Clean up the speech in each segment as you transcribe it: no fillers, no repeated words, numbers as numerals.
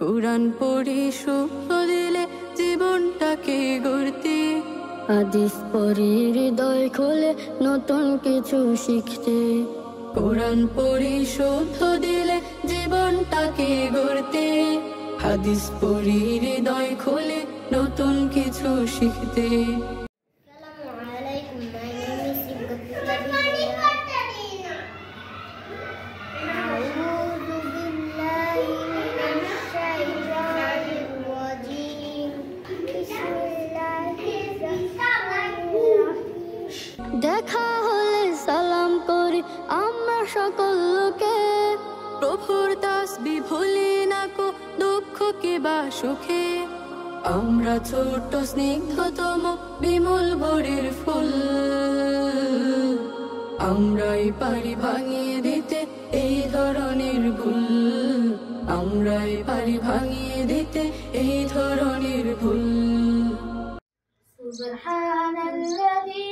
কুরআন পড়ে শুদ্ধ দিলে জীবনটাকে গড়তে, হাদিস পড়ে হৃদয় খোলে নতুন কিছু শিখতে। কুরআন পড়ে শুদ্ধ দিলে জীবনটাকে গড়তে, হাদিস পড়ে হৃদয় খোলে নতুন কিছু শিখতে। দেখা হলে সালাম করি আমরা সকল লোকে, প্রভুর তাসবিহ ভুলি না কো দুঃখকে বা সুখে। আমরা ছোট স্নিগ্ধতম বিমল ভোরের ফুল, আমরাই পারি ভাঙিয়ে দিতে এই ধরনের ভুল, আমরাই পারি ভাঙিয়ে দিতে এই ধরনের ভুল। সুবহানাল্লাযী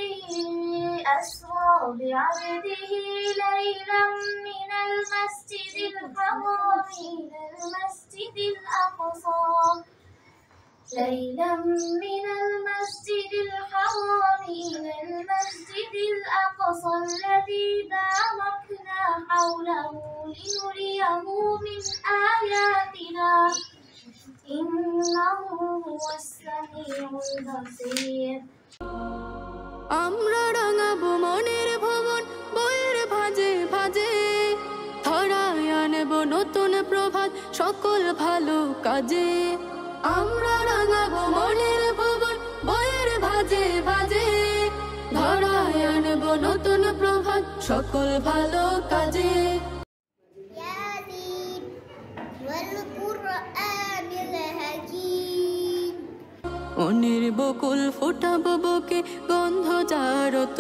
আসরা বি'আবদিহি লাইলাম মিনাল মাসজিদিল হারাম ইলাল মাসজিদিল আকসা, ليلا من المسجد الحرام إلى المسجد الأقصى الذي باركنا حوله لنريه من آياتنا إنه هو السميع البصير। আমরা রাঙাবো মনের ভবন বইয়ের ভাজে ভাজে, ধরায় আনব নতুন প্রভাত সকল ভালো কাজে। আমরা রাঙাবো মনের ভবন বইয়ের ভাজে ভাজে, ধরায় আনব নতুন প্রভাত সকল ভালো কাজে। ياسين والقرآن الحكيم। মনের বকুল ফোটাবো বুকে গন্ধ জারত,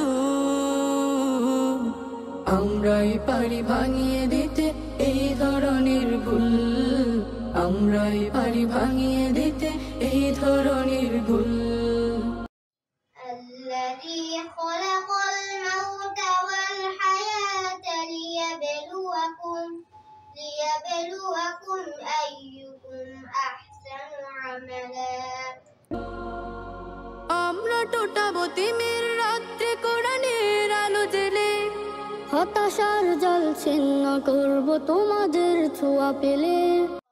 আমরাই পারি ভাঙিয়ে দিতে এই ধরনের ভুল, আমরাই পারি ভাঙিয়ে দিতে এই ধরনের ভুল। الذي خلق الموت والحياة ليبلوكم أيكم أحسن عملا। আমরা টোটাবো তিমির রাত্রে কোরআনের আলো জেলে, হতাশার জল ছিন্ন করব তোমাদের ছোঁয়া পেলে।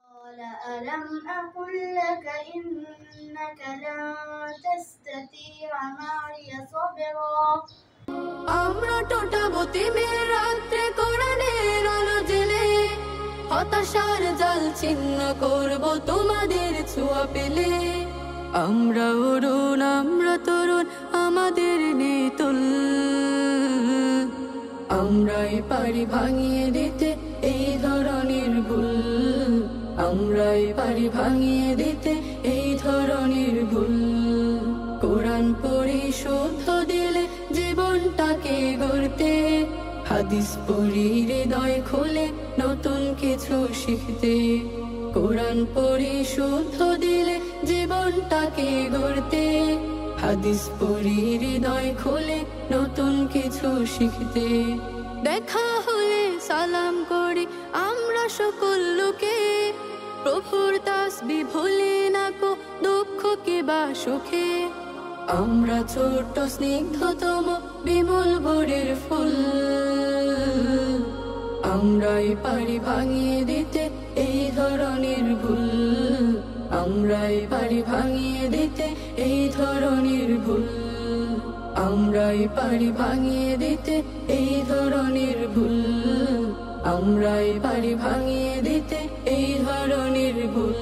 قال ألم أقل لك إنك لن تستطيع معي صبرا। আমরা টোটাবো তিমির রাত্রে কোরআনের আলো জেলে, হতাশার জল ছিন্ন করব তোমাদের ছোঁয়া পেলে। আমরা অরুণ আমরা তরুণ আমাদের নেই তুল, আমরাই পারি ভাঙিয়ে দিতে এই ধরনের ভুল, আমরাই পারি ভাঙিয়ে দিতে এই ধরনের ভুল। কোরআন পড়ে শুদ্ধ দিলে জীবনটাকে গড়তে, হাদিস পড়ে হৃদয় খুলে নতুন কিছু শিখতে। কোরআন পড়ে শুদ্ধ দিলে জীবনটাকে গড়তে, হাদিস পড়ে হৃদয় খুলে নতুন কিছু শিখতে। দেখা হলে সালাম করি আমরা সকল লোকে, প্রভুর তাসবিহ ভুলি না কো দুঃখকে বা সুখে। আমরা ছোট স্নিগ্ধতম বিমল ভোরের ফুল, আমরাই পারি ভাঙিয়ে দিতে এই ধরনের ভুল, আমরাই পারি ভাঙিয়ে দিতে এই ধরনের ভুল, আমরাই পারি ভাঙিয়ে দিতে এই ধরনের ভুল, আমরাই পারি ভাঙিয়ে দিতে এই ধরনের ভুল।